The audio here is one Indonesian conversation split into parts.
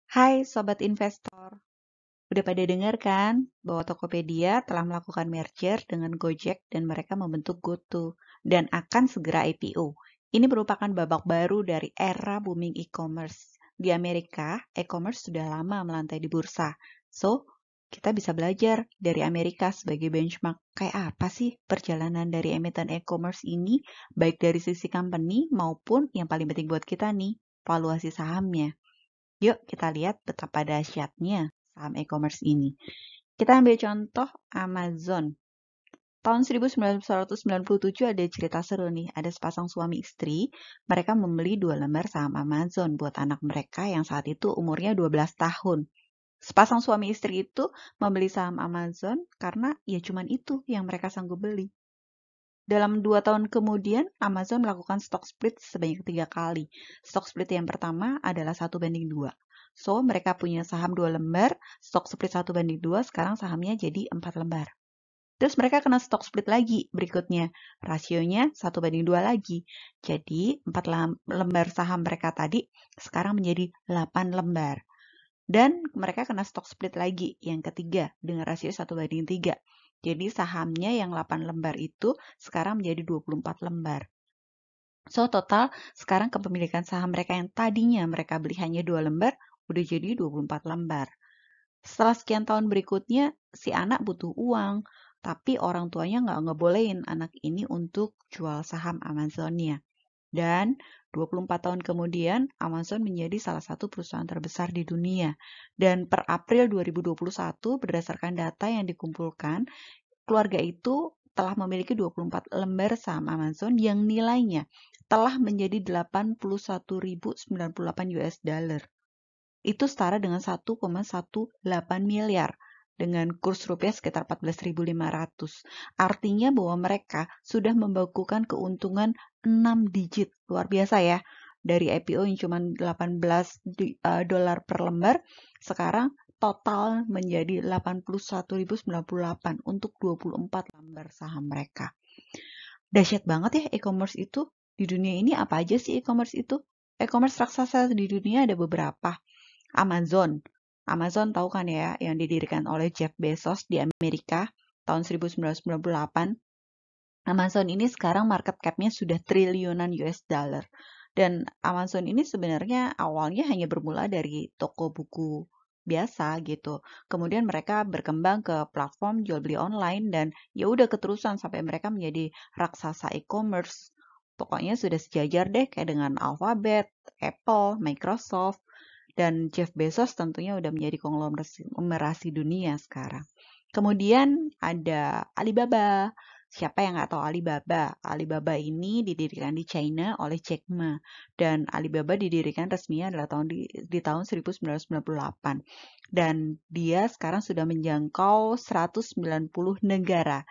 Hai Sobat Investor, udah pada dengar kan bahwa Tokopedia telah melakukan merger dengan Gojek dan mereka membentuk GoTo dan akan segera IPO. Ini merupakan babak baru dari era booming e-commerce. Di Amerika, e-commerce sudah lama melantai di bursa. So, kita bisa belajar dari Amerika sebagai benchmark. Kayak apa sih perjalanan dari emiten e-commerce ini, baik dari sisi company maupun yang paling penting buat kita nih, valuasi sahamnya. Yuk kita lihat betapa dahsyatnya saham e-commerce ini. Kita ambil contoh Amazon. Tahun 1997 ada cerita seru nih, ada sepasang suami istri, mereka membeli 2 lembar saham Amazon buat anak mereka yang saat itu umurnya 12 tahun. Sepasang suami istri itu membeli saham Amazon karena ya cuman itu yang mereka sanggup beli. Dalam 2 tahun kemudian, Amazon melakukan stock split sebanyak 3 kali. Stock split yang pertama adalah 1:2. So, mereka punya saham 2 lembar, stock split 1:2, sekarang sahamnya jadi 4 lembar. Terus mereka kena stock split lagi berikutnya. Rasionya 1:2 lagi. Jadi, 4 lembar saham mereka tadi sekarang menjadi 8 lembar. Dan mereka kena stock split lagi yang ketiga dengan rasio 1:3. Jadi sahamnya yang 8 lembar itu sekarang menjadi 24 lembar. So total sekarang kepemilikan saham mereka yang tadinya mereka beli hanya 2 lembar udah jadi 24 lembar. Setelah sekian tahun berikutnya si anak butuh uang, tapi orang tuanya nggak ngebolehin anak ini untuk jual saham Amazonnya. Dan 24 tahun kemudian, Amazon menjadi salah satu perusahaan terbesar di dunia. Dan per April 2021, berdasarkan data yang dikumpulkan, keluarga itu telah memiliki 24 lembar saham Amazon yang nilainya telah menjadi 81.098 US dollar. Itu setara dengan 1,18 miliar dengan kurs rupiah sekitar 14.500. Artinya bahwa mereka sudah membakukan keuntungan 6 digit. Luar biasa ya. Dari IPO yang cuma 18 dolar per lembar, sekarang total menjadi 81.098 untuk 24 lembar saham mereka. Dahsyat banget ya e-commerce itu. Di dunia ini apa aja sih e-commerce itu? E-commerce raksasa di dunia ada beberapa. Amazon. Amazon tahu kan ya, yang didirikan oleh Jeff Bezos di Amerika tahun 1998. Amazon ini sekarang market cap-nya sudah triliunan US dollar. Dan Amazon ini sebenarnya awalnya hanya bermula dari toko buku biasa gitu. Kemudian mereka berkembang ke platform jual beli online dan ya udah keterusan sampai mereka menjadi raksasa e-commerce. Pokoknya sudah sejajar deh kayak dengan Alphabet, Apple, Microsoft, dan Jeff Bezos tentunya udah menjadi konglomerasi dunia sekarang. Kemudian ada Alibaba. Siapa yang nggak tahu Alibaba? Alibaba ini didirikan di China oleh Jack Ma. Dan Alibaba didirikan resminya adalah di tahun 1998. Dan dia sekarang sudah menjangkau 190 negara.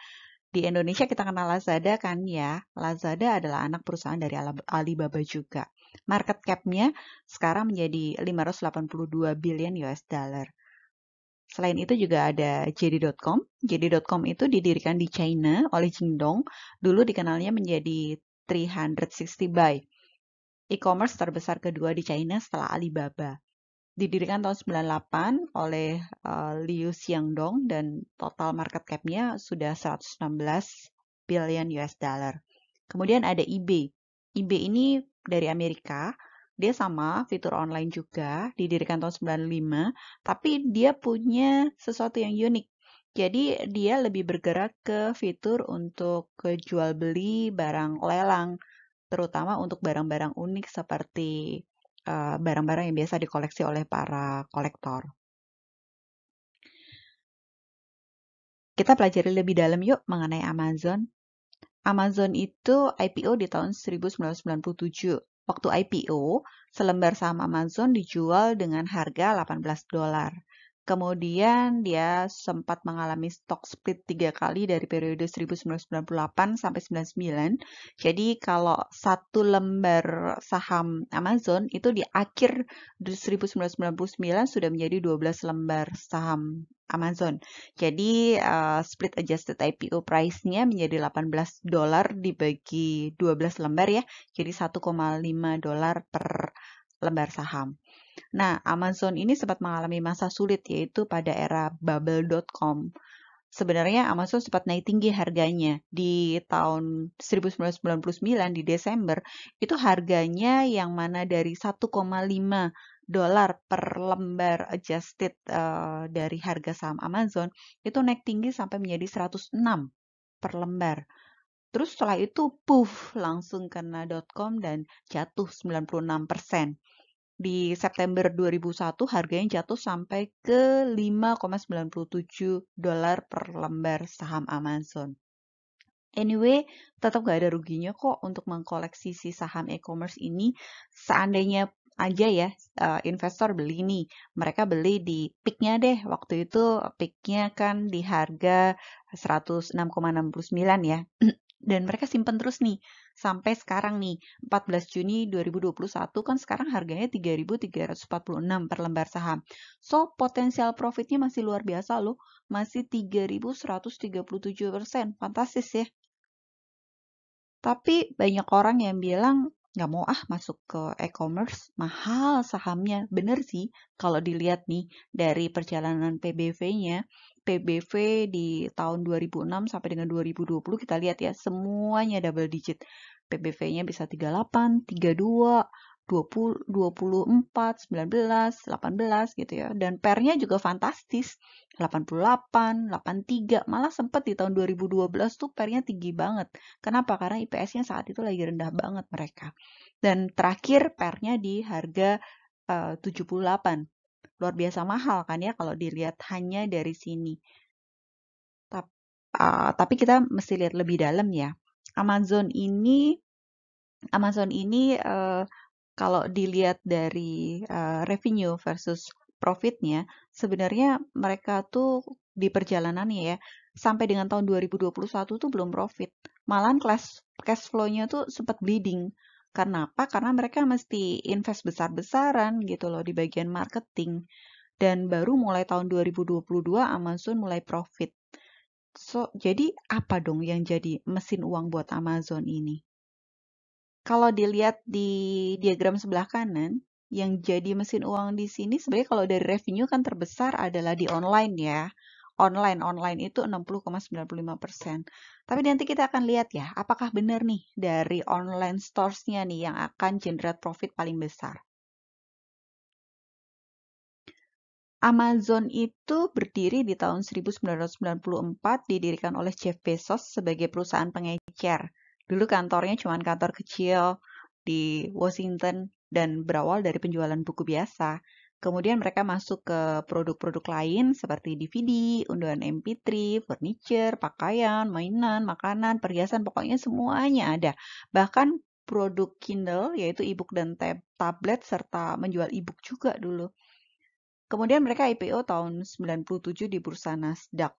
Di Indonesia kita kenal Lazada kan ya. Lazada adalah anak perusahaan dari Alibaba juga. Market cap-nya sekarang menjadi 582 billion US dollar. Selain itu juga ada JD.com. JD.com itu didirikan di China oleh Jingdong. Dulu dikenalnya menjadi 360 Buy, e-commerce terbesar kedua di China setelah Alibaba. Didirikan tahun 98 oleh Liu Xiaodong dan total market cap-nya sudah 116 billion US dollar. Kemudian ada eBay. eBay ini dari Amerika. Dia sama, fitur online juga, didirikan tahun 95, tapi dia punya sesuatu yang unik. Jadi dia lebih bergerak ke fitur untuk jual beli barang lelang, terutama untuk barang-barang unik seperti barang-barang yang biasa dikoleksi oleh para kolektor. Kita pelajari lebih dalam yuk mengenai Amazon. Amazon itu IPO di tahun 1997. Waktu IPO, selembar saham Amazon dijual dengan harga 18 dolar. Kemudian dia sempat mengalami stock split 3 kali dari periode 1998 sampai 99. Jadi kalau satu lembar saham Amazon itu di akhir 1999 sudah menjadi 12 lembar saham Amazon. Jadi split adjusted IPO price-nya menjadi 18 dolar dibagi 12 lembar ya. Jadi 1,5 dolar per lembar saham. Nah, Amazon ini sempat mengalami masa sulit yaitu pada era bubble.com. Sebenarnya Amazon sempat naik tinggi harganya di tahun 1999 di Desember, itu harganya yang mana dari 1,5 dolar per lembar adjusted dari harga saham Amazon itu naik tinggi sampai menjadi 106 per lembar. Terus setelah itu puff langsung kena .com dan jatuh 96%. Di September 2001 harganya jatuh sampai ke 5,97 dolar per lembar saham Amazon. Anyway, tetap gak ada ruginya kok untuk mengkoleksi si saham e-commerce ini. Seandainya aja ya investor beli nih, mereka beli di peaknya deh. Waktu itu peaknya kan di harga 106,69 ya. Dan mereka simpen terus nih sampai sekarang nih 14 Juni 2021 kan sekarang harganya 3.346 per lembar saham. So potensial profitnya masih luar biasa loh, masih 3.137%. Fantastis ya. Tapi banyak orang yang bilang nggak mau masuk ke e-commerce, mahal sahamnya. Bener sih kalau dilihat nih dari perjalanan PBV-nya. PBV di tahun 2006 sampai dengan 2020 kita lihat ya semuanya double digit. PBV-nya bisa 38, 32, 20, 24, 19, 18 gitu ya. Dan PER-nya juga fantastis. 88, 83, malah sempat di tahun 2012 tuh PER-nya tinggi banget. Kenapa? Karena IPS-nya saat itu lagi rendah banget mereka. Dan terakhir PER-nya di harga 78. Luar biasa mahal kan ya kalau dilihat hanya dari sini. Tapi kita mesti lihat lebih dalam ya. Amazon ini kalau dilihat dari revenue versus profitnya, sebenarnya mereka tuh di perjalanannya ya, sampai dengan tahun 2021 tuh belum profit. Malahan cash flow-nya tuh sempat bleeding. Karena apa? Karena mereka mesti invest besar-besaran gitu loh di bagian marketing. Dan baru mulai tahun 2022 Amazon mulai profit. So, jadi apa dong yang jadi mesin uang buat Amazon ini? Kalau dilihat di diagram sebelah kanan, yang jadi mesin uang di sini sebenarnya kalau dari revenue kan terbesar adalah di online ya. Online itu 60,95%. Tapi nanti kita akan lihat ya, apakah benar nih dari online stores-nya nih yang akan generate profit paling besar. Amazon itu berdiri di tahun 1994, didirikan oleh Jeff Bezos sebagai perusahaan pengecer. Dulu kantornya cuma kantor kecil di Washington dan berawal dari penjualan buku biasa. Kemudian mereka masuk ke produk-produk lain seperti DVD, unduhan MP3, furniture, pakaian, mainan, makanan, perhiasan, pokoknya semuanya ada. Bahkan produk Kindle yaitu e-book dan tablet serta menjual e-book juga dulu. Kemudian mereka IPO tahun 97 di bursa Nasdaq.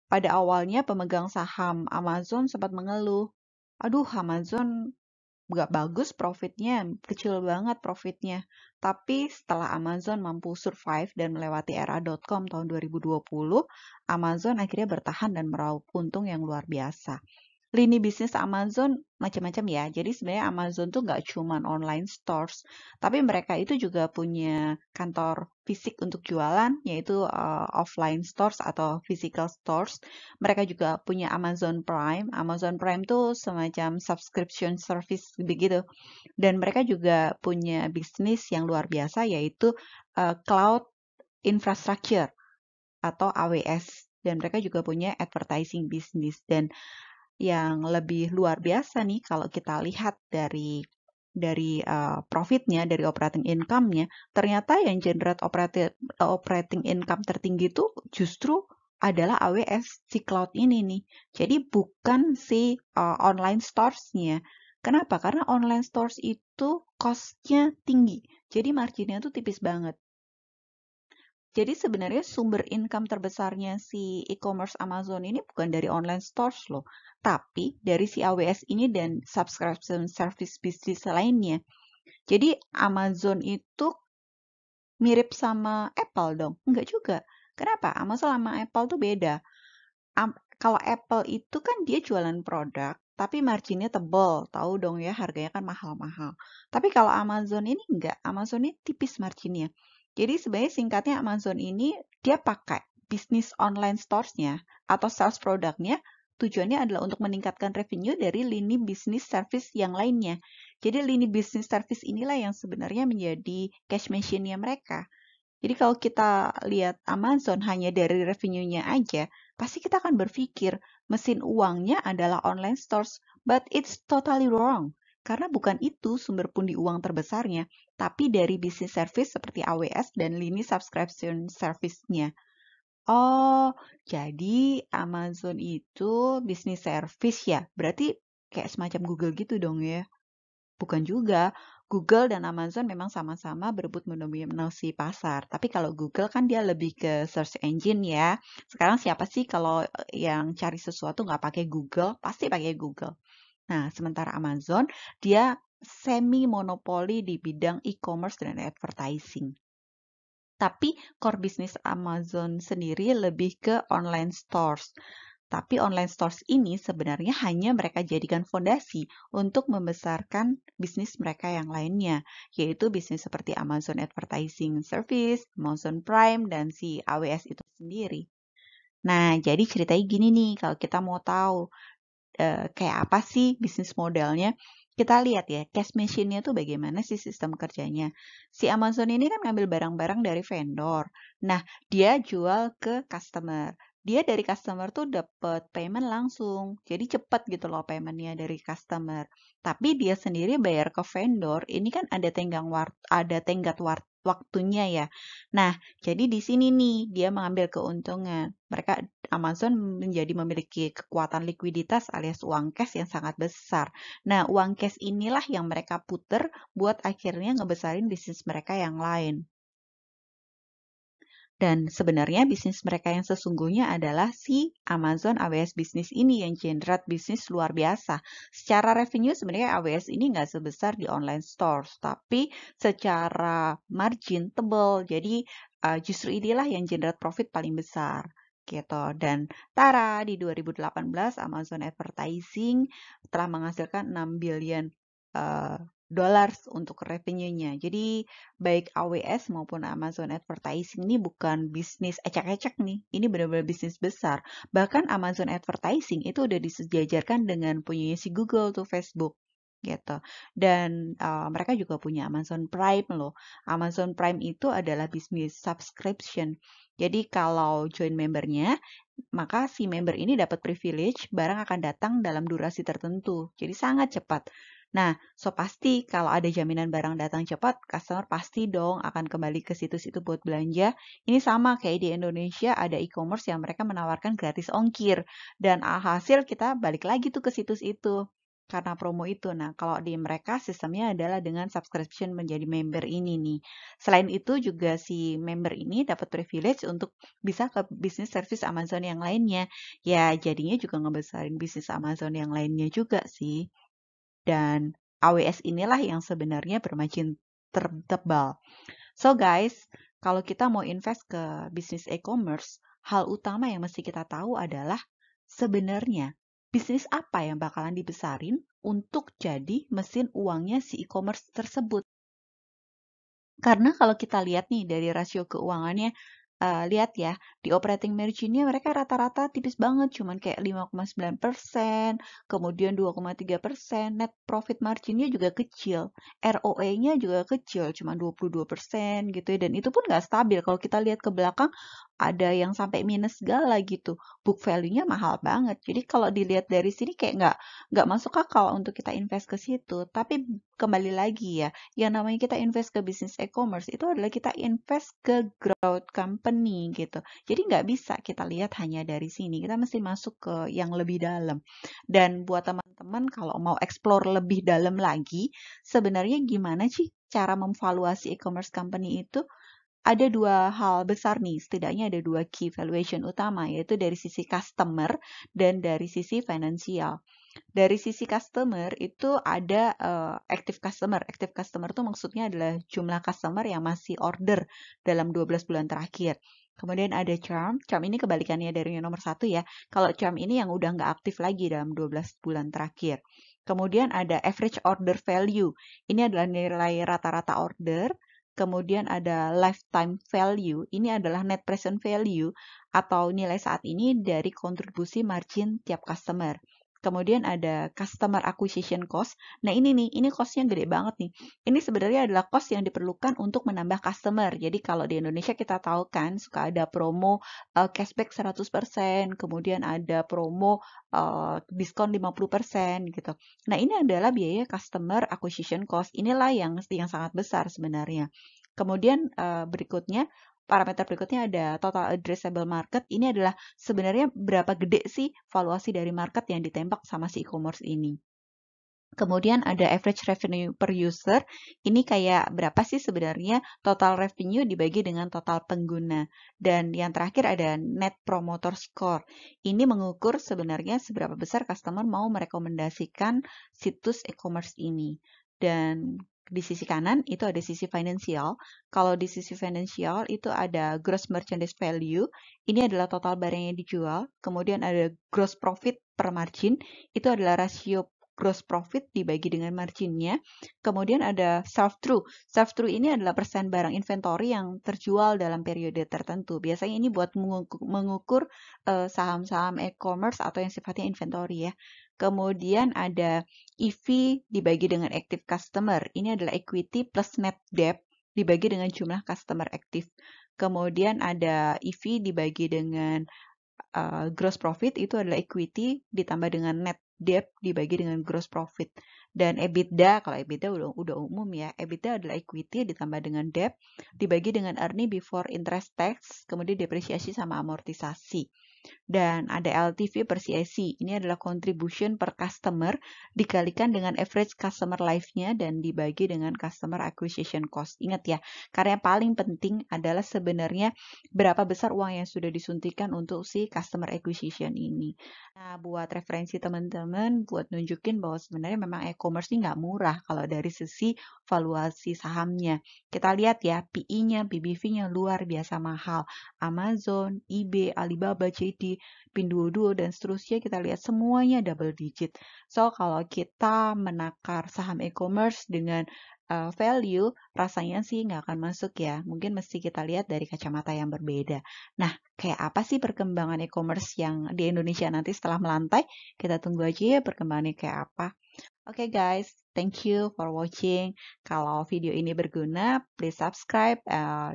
Pada awalnya pemegang saham Amazon sempat mengeluh, aduh Amazon nggak bagus profitnya, kecil banget profitnya. Tapi setelah Amazon mampu survive dan melewati era .com tahun 2020, Amazon akhirnya bertahan dan meraup untung yang luar biasa. Lini bisnis Amazon macam-macam ya. Jadi sebenarnya Amazon tuh nggak cuma online stores, tapi mereka itu juga punya kantor fisik untuk jualan, yaitu offline stores atau physical stores. Mereka juga punya Amazon Prime. Amazon Prime tuh semacam subscription service begitu. Dan mereka juga punya bisnis yang luar biasa, yaitu cloud infrastructure atau AWS. Dan mereka juga punya advertising business. Dan yang lebih luar biasa nih kalau kita lihat dari profitnya, dari operating income-nya, ternyata yang generate operating income tertinggi itu justru adalah AWS, si cloud ini nih. Jadi bukan si online stores-nya. Kenapa? Karena online stores itu cost-nya tinggi. Jadi marginnya tuh tipis banget. Jadi sebenarnya sumber income terbesarnya si e-commerce Amazon ini bukan dari online stores loh, tapi dari si AWS ini dan subscription service bisnis lainnya. Jadi Amazon itu mirip sama Apple dong? Enggak juga. Kenapa? Amazon sama Apple tuh beda. Kalau Apple itu kan dia jualan produk, tapi marginnya tebal. Tahu dong ya, harganya kan mahal-mahal. Tapi kalau Amazon ini enggak, Amazon ini tipis marginnya. Jadi sebenarnya singkatnya Amazon ini dia pakai bisnis online stores-nya atau sales produknya tujuannya adalah untuk meningkatkan revenue dari lini bisnis service yang lainnya. Jadi lini bisnis service inilah yang sebenarnya menjadi cash machine-nya mereka. Jadi kalau kita lihat Amazon hanya dari revenue-nya aja, pasti kita akan berpikir mesin uangnya adalah online stores, but it's totally wrong. Karena bukan itu sumber pundi uang terbesarnya, tapi dari bisnis service seperti AWS dan lini subscription service-nya. Oh, jadi Amazon itu bisnis service ya? Berarti kayak semacam Google gitu dong ya? Bukan juga. Google dan Amazon memang sama-sama berebut mendominasi pasar. Tapi kalau Google kan dia lebih ke search engine ya. Sekarang siapa sih kalau yang cari sesuatu nggak pakai Google? Pasti pakai Google. Nah, sementara Amazon, dia semi monopoli di bidang e-commerce dan advertising. Tapi core bisnis Amazon sendiri lebih ke online stores. Tapi online stores ini sebenarnya hanya mereka jadikan fondasi untuk membesarkan bisnis mereka yang lainnya, yaitu bisnis seperti Amazon Advertising Service, Amazon Prime, dan si AWS itu sendiri. Nah, jadi ceritanya gini nih, kalau kita mau tahu kayak apa sih bisnis modelnya, kita lihat ya, cash machine-nya tuh bagaimana sih sistem kerjanya. Si Amazon ini kan ngambil barang-barang dari vendor. Nah, dia jual ke customer. Dia dari customer tuh dapat payment langsung. Jadi cepat gitu loh paymentnya dari customer. Tapi dia sendiri bayar ke vendor, ini kan ada tenggat waktunya ya. Nah, jadi di sini nih dia mengambil keuntungan. Amazon memiliki kekuatan likuiditas alias uang cash yang sangat besar. Nah, uang cash inilah yang mereka puter buat akhirnya ngebesarin bisnis mereka yang lain. Dan sebenarnya bisnis mereka yang sesungguhnya adalah si Amazon AWS bisnis ini yang generate bisnis luar biasa. Secara revenue sebenarnya AWS ini nggak sebesar di online stores, tapi secara margin tebal. Jadi justru inilah yang generate profit paling besar gitu. Dan tara di 2018 Amazon Advertising telah menghasilkan 6 billion dollars untuk revenue-nya. Jadi baik AWS maupun Amazon Advertising ini bukan bisnis ecek-ecek nih. Ini benar-benar bisnis besar. Bahkan Amazon Advertising itu udah disejajarkan dengan punyanya si Google tuh Facebook gitu. Dan mereka juga punya Amazon Prime loh. Amazon Prime itu adalah bisnis subscription. Jadi kalau join membernya, maka si member ini dapat privilege, barang akan datang dalam durasi tertentu. Jadi sangat cepat. Nah, pasti kalau ada jaminan barang datang cepat, customer pasti dong akan kembali ke situs itu buat belanja. Ini sama kayak di Indonesia ada e-commerce yang mereka menawarkan gratis ongkir. Dan alhasil kita balik lagi tuh ke situs itu karena promo itu. Nah, kalau di mereka sistemnya adalah dengan subscription menjadi member ini nih. Selain itu juga si member ini dapat privilege untuk bisa ke bisnis service Amazon yang lainnya. Ya, jadinya juga ngebesarin bisnis Amazon yang lainnya juga sih. Dan AWS inilah yang sebenarnya bermargin tertebal. So guys, kalau kita mau invest ke bisnis e-commerce, hal utama yang mesti kita tahu adalah sebenarnya bisnis apa yang bakalan dibesarin untuk jadi mesin uangnya si e-commerce tersebut. Karena kalau kita lihat nih dari rasio keuangannya, lihat ya, di operating margin-nya mereka rata-rata tipis banget, cuman kayak 5,9%, kemudian 2,3%, net profit margin-nya juga kecil, ROE-nya juga kecil, cuma 22% gitu ya, dan itu pun nggak stabil. Kalau kita lihat ke belakang, ada yang sampai minus segala gitu. Book value-nya mahal banget. Jadi kalau dilihat dari sini kayak nggak masuk akal untuk kita invest ke situ. Tapi kembali lagi ya, yang namanya kita invest ke bisnis e-commerce itu adalah kita invest ke growth company gitu. Jadi nggak bisa kita lihat hanya dari sini. Kita mesti masuk ke yang lebih dalam. Dan buat teman-teman kalau mau explore lebih dalam lagi, sebenarnya gimana sih cara memvaluasi e-commerce company itu? ada dua hal besar nih, setidaknya ada dua key valuation utama, yaitu dari sisi customer dan dari sisi finansial. Dari sisi customer itu ada active customer. Active customer itu maksudnya adalah jumlah customer yang masih order dalam 12 bulan terakhir. Kemudian ada charm. Charm ini kebalikannya dari yang nomor 1 ya. Kalau charm ini yang udah nggak aktif lagi dalam 12 bulan terakhir. Kemudian ada average order value. Ini adalah nilai rata-rata order. Kemudian ada lifetime value. Ini adalah net present value atau nilai saat ini dari kontribusi margin tiap customer. Kemudian ada customer acquisition cost. Nah ini cost-nya gede banget nih. Ini sebenarnya adalah cost yang diperlukan untuk menambah customer. Jadi kalau di Indonesia kita tahu kan suka ada promo cashback 100%, kemudian ada promo diskon 50% gitu. Nah ini adalah biaya customer acquisition cost. Inilah yang sangat besar sebenarnya. Kemudian parameter berikutnya ada total addressable market. Ini adalah sebenarnya berapa gede sih valuasi dari market yang ditembak sama si e-commerce ini. Kemudian ada average revenue per user. Ini kayak berapa sih sebenarnya total revenue dibagi dengan total pengguna. Dan yang terakhir ada net promoter score. Ini mengukur sebenarnya seberapa besar customer mau merekomendasikan situs e-commerce ini. Dan di sisi kanan itu ada sisi finansial. Kalau di sisi finansial itu ada gross merchandise value. Ini adalah total barang yang dijual. Kemudian ada gross profit per margin. Itu adalah rasio gross profit dibagi dengan marginnya. Kemudian ada sell-through. Sell-through ini adalah persen barang inventory yang terjual dalam periode tertentu. Biasanya ini buat mengukur saham-saham e-commerce atau yang sifatnya inventory ya. Kemudian ada EV dibagi dengan active customer. Ini adalah equity plus net debt dibagi dengan jumlah customer aktif. Kemudian ada EV dibagi dengan gross profit, itu adalah equity ditambah dengan net debt dibagi dengan gross profit. Dan EBITDA, kalau EBITDA udah umum ya, EBITDA adalah equity ditambah dengan debt dibagi dengan earning before interest tax, kemudian depresiasi sama amortisasi. Dan ada LTV per CAC. Ini adalah contribution per customer dikalikan dengan average customer life-nya dan dibagi dengan customer acquisition cost. Ingat ya, karena yang paling penting adalah sebenarnya berapa besar uang yang sudah disuntikan untuk si customer acquisition ini. Nah, buat referensi teman-teman, buat nunjukin bahwa sebenarnya memang e-commerce ini nggak murah kalau dari sisi valuasi sahamnya. Kita lihat ya, PE-nya, PBV-nya luar biasa mahal. Amazon, eBay, Alibaba, JD, Pinduoduo, dan seterusnya kita lihat semuanya double digit. So, kalau kita menakar saham e-commerce dengan value, rasanya sih nggak akan masuk ya. Mungkin mesti kita lihat dari kacamata yang berbeda. Nah, kayak apa sih perkembangan e-commerce yang di Indonesia nanti setelah melantai? Kita tunggu aja ya perkembangannya kayak apa. Oke guys, thank you for watching. Kalau video ini berguna, please subscribe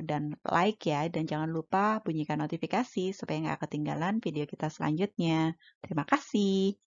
dan like ya. Dan jangan lupa bunyikan notifikasi supaya nggak ketinggalan video kita selanjutnya. Terima kasih.